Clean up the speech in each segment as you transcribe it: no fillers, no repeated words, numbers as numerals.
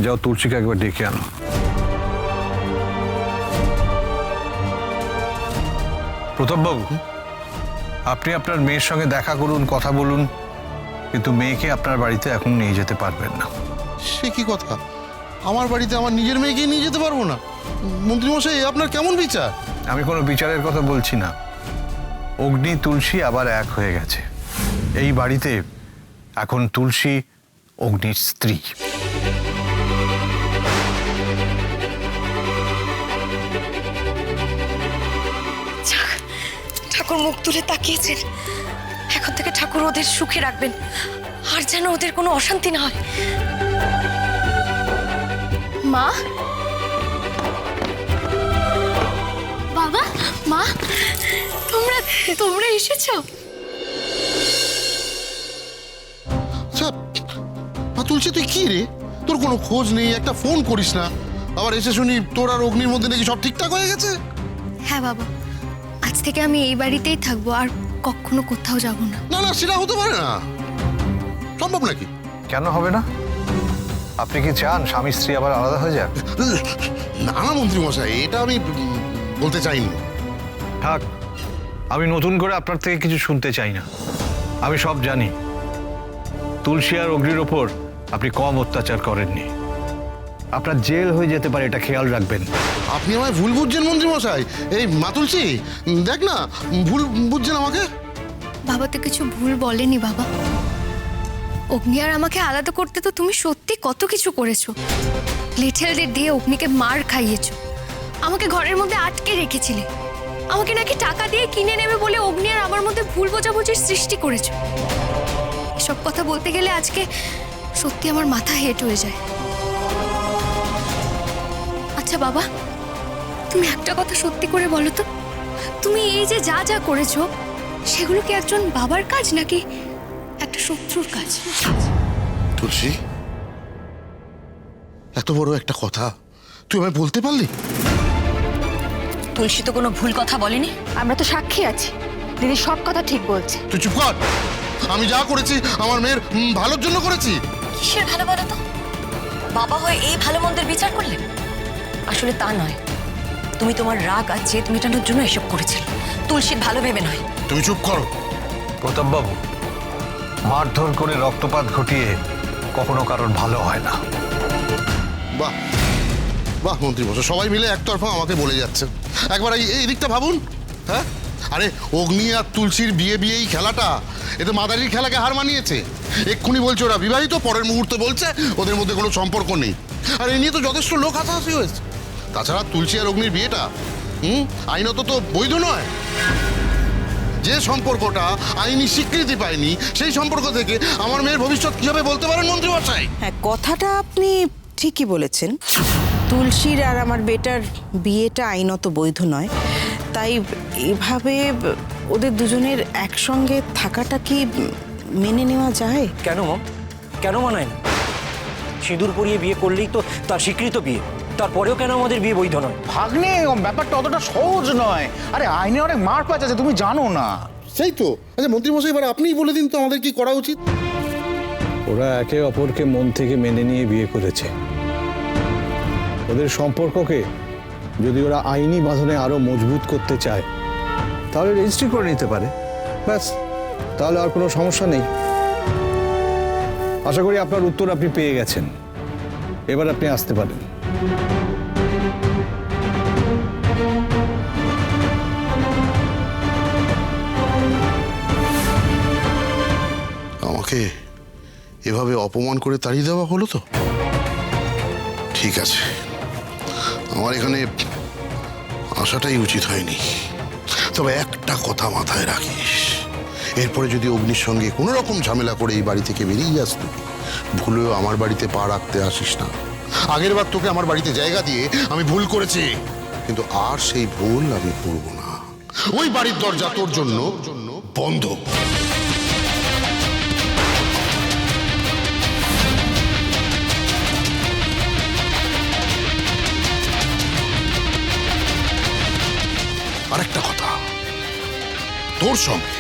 যাও তুলসীকে একবার ডেকে আনো। প্রতাপবাবু, আপনি আপনার মেয়ের সঙ্গে দেখা করুন, কথা বলুন, কিন্তু মেয়েকে আপনার বাড়িতে এখন নিয়ে যেতে পারবেন না। সে কি কথা? আমার বাড়িতে আমার নিজের মেয়েকে নিয়ে যেতে পারবো না? মন্ত্রীমশাই, আপনার কেমন বিচার? আমি কোনো বিচারের কথা বলছি না। অগ্নি তুলসী আবার এক হয়ে গেছে। এই বাড়িতে এখন তুলসী অগ্নির স্ত্রী। ঠাকুর মুখ তুলে তাকিয়েছেন। এখন থেকে ঠাকুর ওদের সুখে রাখবেন, আর যেন ওদের কোনো অশান্তি না হয়। মা, বাবা, মা, তোমরা এসেছো? তুলসী, তুই কি রে? তোর কোনো খোঁজ নেই, একটা ফোন করিস না। আবার এসে শুনি তোর আর অগ্নির মধ্যে নাকি সব ঠিকঠাক হয়ে গেছে। হ্যাঁ বাবা, আজ থেকে আমি এই বাড়িতেই থাকবো, আর কখনো কোথাও যাব না। না না, সেটা হতে পারে না। সম্ভব নাকি? কেন হবে না? আপনি কি চান স্বামী স্ত্রী আবার আলাদা হয়ে যাক? না না মন্ত্রীমশাই, এটা আমি বলতে চাইনি। থাক, আমি নতুন করে আপনার থেকে কিছু শুনতে চাই না। আমি সব জানি। তুলসী আর অগ্নির ওপর আপনি কম অত্যাচার করেননি। আপনার জেল হয়ে যেতে পারে, এটা খেয়াল রাখবেন। আপনি আমায় ভুল বুঝছেন মন্ত্রীমশাই। এই মা তুলসী, দেখ না, ভুল বুঝছেন আমাকে। বাবা তো কিছু ভুল বলেনি বাবা। অগ্নি আর আমাকে আলাদা করতে তো তুমি সত্যি কত কিছু করেছো। লিটেলদের দিয়ে অগ্নিকে মার খাইয়েছো, আমাকে ঘরের মধ্যে আটকে রেখেছিলে, আমাকে নাকি টাকা দিয়ে কিনে নেবে বলে অগ্নি আর আমার মধ্যে ভুল বোঝাবুঝির সৃষ্টি করেছো। এসব কথা বলতে গেলে আজকে সত্যি আমার মাথা হেট হয়ে যায়। আচ্ছা বাবা, তুমি একটা কথা সত্যি করে বলো তো, তুমি এই যে যা যা করেছো সেগুলো কি একজন বাবার কাজ নাকি একটা শত্রুর কাজ? তুলসী, এত বড় একটা কথা তুই আমায় বলতে পারলি? তুলসী তো কোনো ভুল কথা বলেনি। আমরা তো সাক্ষী আছি, দিদি সব কথা ঠিক বলছে। তুই চুপ কর। আমি যা করেছি আমার মেয়ের ভালোর জন্য করেছি। কিসের ভালো বলো তো? বাবা হয়ে এই ভালো মন্দের বিচার করলে? আসলে তা নয়, তুমি তোমার রাগ আর জেদ মেটানোর জন্য এসব করেছিলে, তুলসীর ভালো ভেবে নয়। তুমি চুপ করো। প্রতাপবাবু, মারধর করে রক্তপাত ঘটিয়ে কখনো কারোর ভালো হয় না। বাহ বাহ মন্ত্রীমশাই, সবাই মিলে একতরফা আমাকে বলে যাচ্ছে। একবার এই দিকটা ভাবুন। হ্যাঁ, আরে অগ্নি আর তুলসীর বিয়েই খেলাটা, এতে মাদারির খেলাকে হার মানিয়েছে। এক্ষুনি বলছে ওরা বিবাহিত, পরের মুহূর্তে বলছে ওদের মধ্যে কোনো সম্পর্ক নেই। আর এই নিয়ে তো যথেষ্ট লোক হাসাহাসি হয়েছে। তাছাড়া তুলসী আর অগ্নির বিয়েটা আইনত তো বৈধ নয়। যে সম্পর্কটা আইনি স্বীকৃতি পায়নি, সেই সম্পর্ক থেকে আমার মেয়ের ভবিষ্যৎ কিভাবে বলতে পারেন মন্ত্রীমশাই? হ্যাঁ, কথাটা আপনি ঠিকই বলেছেন। তুলসীর আর আমার বেটার বিয়েটা আইনত বৈধ নয়, তাই এভাবে ওদের দুজনের একসঙ্গে থাকাটা কি মেনে নেওয়া যায়? কেন মম? কেন মানায় না? সিঁদুর পরিয়ে বিয়ে করলেই তো তার স্বীকৃত বিয়ে, তারপরেও কেন আমাদের বিয়ে বৈধ নয়? ভাগ্নে, ব্যাপারটা অতটা সহজ নয়। আরে আইনে অনেক মার প্যাচ আছে, তুমি জানো না। সেই তো। আচ্ছা মন্ত্রীমশাই, এবার আপনিই বলে দিন তো আমাদের কি করা উচিত। ওরা একে অপরকে মন থেকে মেনে নিয়ে বিয়ে করেছে। ওদের সম্পর্ককে যদি ওরা আইনি বাঁধনে আরো মজবুত করতে চায় তাহলে রেজিস্ট্রি করে নিতে পারে, ব্যাস। তাহলে আর কোনো সমস্যা নেই। আশা করি আপনার উত্তর আপনি পেয়ে গেছেন। এবার আপনি আসতে পারেন। আমাকে এভাবে অপমান করে তাড়িয়ে দেওয়া হলো তো? ঠিক আছে, আমার এখানে আসাটাই উচিত হয়নি। তবে একটা কথা মাথায় রাখিস, এরপরে যদি অগ্নির সঙ্গে কোনো রকম ঝামেলা করে এই বাড়ি থেকে বেরিয়ে যাস, তুই ভুলেও আমার বাড়িতে পা রাখতে আসিস না। আগের বার তোকে আমার বাড়িতে জায়গা দিয়ে আমি ভুল করেছি, কিন্তু আর সেই ভুল আমি করব না। ওই বাড়ির দরজা তোর জন্য বন্ধ। আরেকটা কথা, তোর সঙ্গে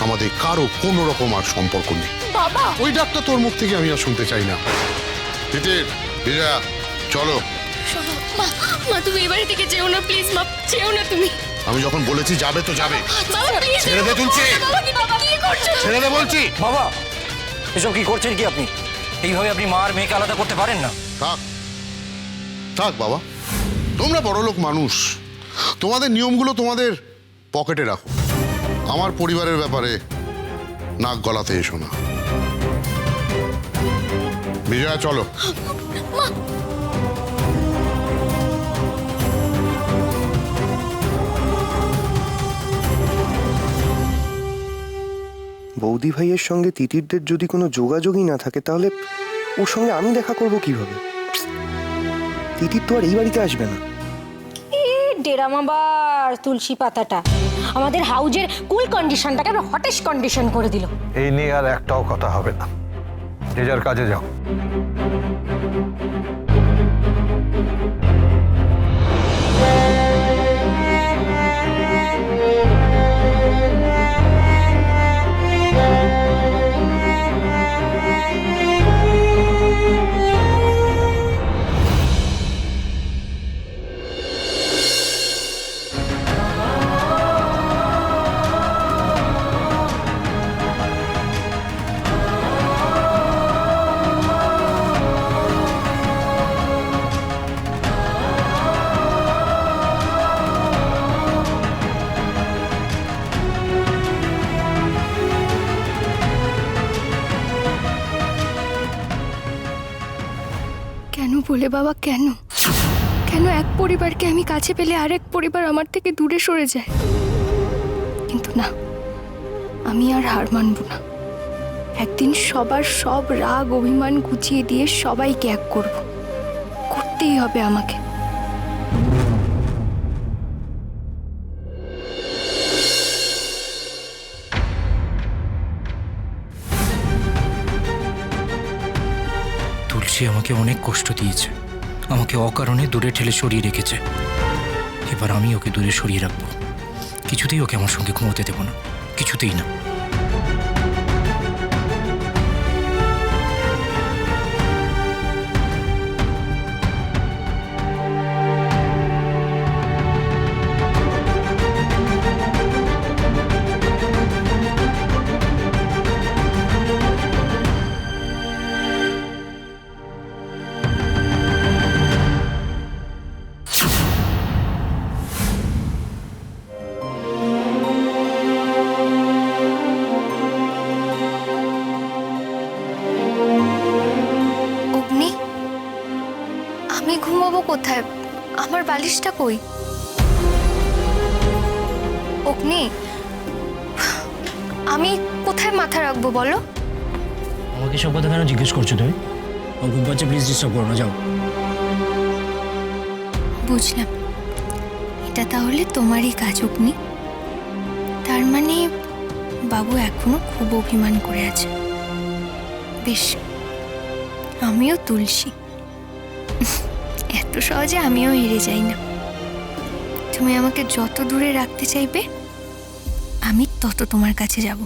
আমাদের কারো কোনো রকম আর সম্পর্ক নেই। বাবা ওই ডাকটা তোর মুখ থেকে আমি আর শুনতে চাই না। তিতির, বিজয়া, চলো। মা মা তুমি এবারে থেকে যেও না প্লিজ, মা যেও না তুমি। আমি যখন বলেছি যাবে তো যাবে। বাবা প্লিজ ছেড়ে দে তুলসী। বাবা কি করছো? ছেড়ে দে বলছি। বাবা এসব কি করছেন কি আপনি? এইভাবে আপনি মা আর মেয়েকে আলাদা করতে পারেন না। থাক থাক বাবা, তোমরা বড়লোক মানুষ, তোমাদের নিয়মগুলো তোমাদের পকেটে রাখো। আমার পরিবারের ব্যাপারে নাক গলাতে এসো না। বিজয়া চলো। বৌদি ভাইয়ের সঙ্গে তিতিরদের যদি কোনো যোগাযোগই না থাকে তাহলে ওর সঙ্গে আমি দেখা করব কিভাবে? তিতির তো আর এই বাড়িতে আসবে না। ডেরামাবার তুলসী পাতাটা আমাদের হাউজের কুল কন্ডিশনটাকে হটেশ কন্ডিশন করে দিল। এই নিয়ে আর একটাও কথা হবে না, যে যার কাজে যাও। কেন বলে বাবা, কেন কেন এক পরিবারকে আমি কাছে পেলে আরেক পরিবার আমার থেকে দূরে সরে যায়? কিন্তু না, আমি আর হার মানব না। একদিন সবার সব রাগ অভিমান গুছিয়ে দিয়ে সবাইকে এক করব, করতেই হবে আমাকে। তুলসী আমাকে অনেক কষ্ট দিয়েছে, আমাকে অকারণে দূরে ঠেলে সরিয়ে রেখেছে। এবার আমি ওকে দূরে সরিয়ে রাখবো, কিছুতেই ওকে আমার সঙ্গে ঘুমোতে দেবো না, কিছুতেই না। অগ্নি, আমি ঘুমাবো কোথায়? আমার বালিশটা কই? অগ্নি, আমি কোথায় মাথা রাখবো বলো? আমাকে সব কথা কেন জিজ্ঞেস করছো তুমি? আমার ঘুম পাচ্ছে, প্লিজ ডিস্টার্ব করো না, যাও। বুঝলাম, এটা তাহলে তোমারই কাজ অগ্নি। তার মানে বাবু এখনো খুব অভিমান করে আছে। বেশ, আমিও তুলসী, এত সহজে আমিও হেরে যাই না। তুমি আমাকে যত দূরে রাখতে চাইবে আমি তত তোমার কাছে যাব।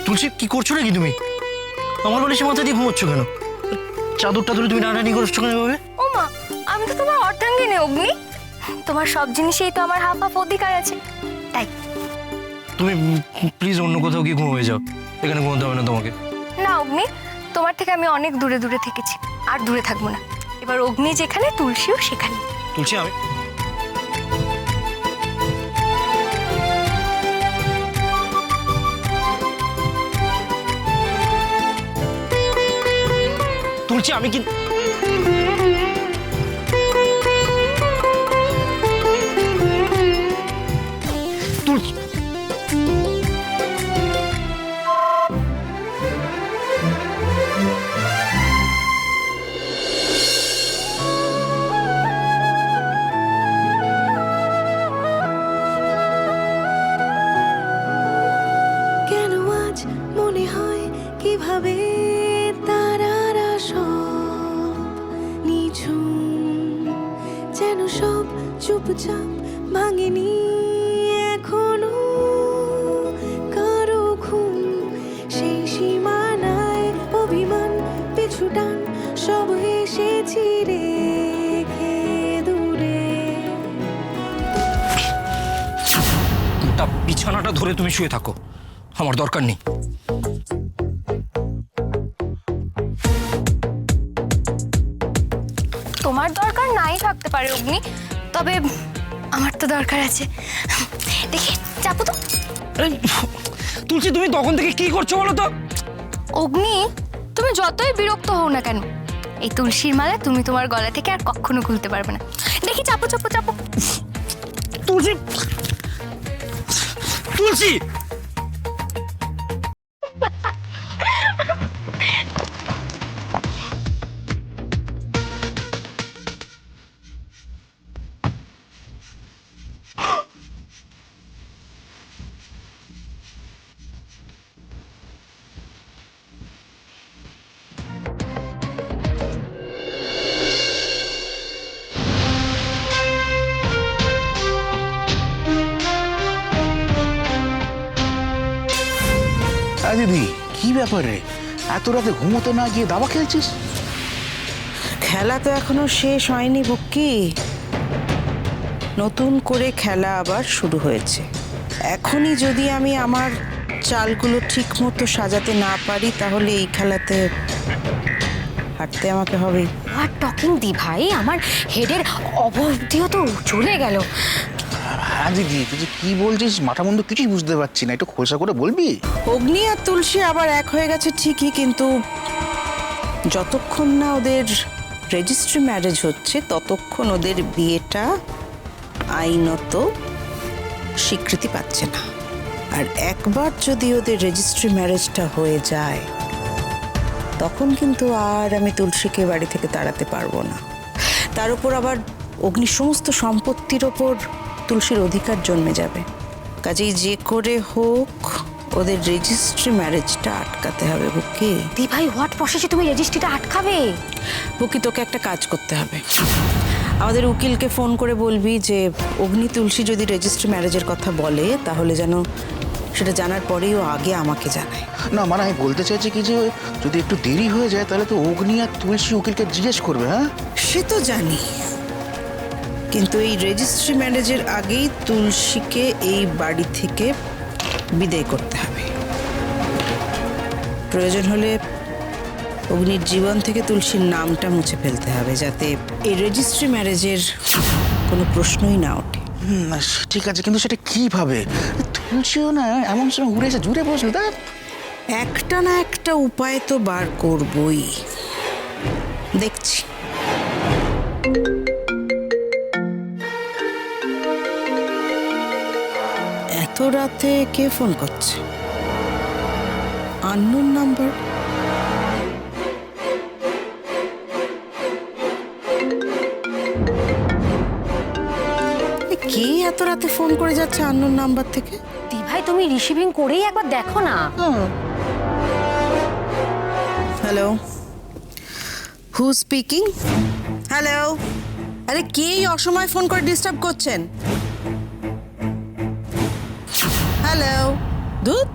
তুলসী কি করছো নাকি তুমি? আমার বালিশে মাথা দিয়ে ঘুমোচ্ছ কেন? চাদরটা ধরে তুমি নাড়ানি করছো কেন এভাবে? ও মা, আমি তো তোমার অর্ধাঙ্গিনী অগ্নি, তোমার সব জিনিসেই তো আমার হাফ হাফ অধিকার আছে, তাই। তুমি প্লিজ অন্য কোথাও গিয়ে ঘুমিয়ে যাও, এখানে ঘুমোতে হবে না তোমাকে। না অগ্নি, তোমার থেকে আমি অনেক দূরে দূরে থেকেছি, আর দূরে থাকবো না। এবার অগ্নি যেখানে, তুলসীও সেখানে। তুলসী আমি তুলসী আমি কি তুলসী কেন আজ মনে হয় কিভাবে তারারা সব সব চুপচাপ ভাঙেনি এখনো কারো ঘুম, সেই সীমানায় অভিমান পিছুটান সব এসেছি রেখে দূরে। গোটা বিছানাটা ধরে তুমি শুয়ে থাকো, আমার দরকার নেই। তোমার দরকার নাই থাকতে পারে অগ্নি, তবে আমার তো দরকার আছে। দেখি চাপো তো। এই, তুলসী তুমি তখন থেকে কি করছো বলো তো? অগ্নি, তুমি যতই বিরক্ত হও না কেন, এই তুলসীর মালা তুমি তোমার গলা থেকে আর কখনো খুলতে পারবে না। দেখি চাপো চাপো চাপো। তুলসী, তুলসী, দিদি কি ব্যাপারে এত রাতে ঘুমোতে না গিয়ে দাবা খেলছিস? খেলা তো এখনো শেষ হয়নি বুকি, নতুন করে খেলা আবার শুরু হয়েছে। এখনই যদি আমি আমার চালগুলো ঠিক মতো সাজাতে না পারি তাহলে এই খেলাতে হাঁটতে আমাকে হবে। আর টকিং দি ভাই, আমার হেডের অবধিও তো চলে গেল। হ্যাঁ দিদি, তুই যে কি বলছিস মাথা বন্ধ কিছুই বুঝতে পারছি না, একটু খোলসা করে বলবি? অগ্নি আর তুলসী আবার এক হয়ে গেছে ঠিকই, কিন্তু যতক্ষণ না ওদের রেজিস্ট্রি ম্যারেজ হচ্ছে ততক্ষণ ওদের বিয়েটা আইনত স্বীকৃতি পাচ্ছে না। আর একবার যদি ওদের রেজিস্ট্রি ম্যারেজটা হয়ে যায় তখন কিন্তু আর আমি তুলসীকে বাড়ি থেকে তাড়াতে পারবো না। তার উপর আবার অগ্নির সমস্ত সম্পত্তির ওপর তুলসীর অধিকার জন্মে যাবে। কাজেই যে করে হোক ওদের রেজিস্ট্রি ম্যারেজটা আটকাতে হবে বুকি। দি ভাই, হোয়াট প্রসেসে তুমি রেজিস্ট্রিটা আটকাবে? বুকি, তোকে একটা কাজ করতে হবে। আমাদের উকিলকে ফোন করে বলবি যে অগ্নি তুলসী যদি রেজিস্ট্রি ম্যারেজের কথা বলে তাহলে যেন সেটা জানার পরেই ও আগে আমাকে জানায়। না মানে আমি বলতে চাইছি কি যে যদি একটু দেরি হয়ে যায় তাহলে তো অগ্নি আর তুলসী উকিলকে জিজ্ঞেস করবে। হ্যাঁ সে তো জানি, কিন্তু এই রেজিস্ট্রি ম্যারেজের আগেই তুলসীকে এই বাড়ি থেকে বিদায় করতে হবে। প্রয়োজন হলে অগ্নির জীবন থেকে তুলসীর নামটা মুছে ফেলতে হবে, যাতে এই রেজিস্ট্রি ম্যারেজের কোনো প্রশ্নই না ওঠে। না, ঠিক আছে, কিন্তু সেটা কিভাবে? তুলসীও না এমন সময় উড়ে এসে জুড়ে বসলো। তা একটা না একটা উপায় তো বার করবই, দেখছি। এত রাতে কে ফোন করছে? Unknown number. কে এত রাতে ফোন করে যাচ্ছে আননোন নাম্বার থেকে? দি ভাই, তুমি রিসিভিং করেই একবার দেখো না। Hello, who speaking? হ্যালো, আরে কে এই অসময় ফোন করে ডিস্টার্ব করছেন? হ্যালো, দুধ?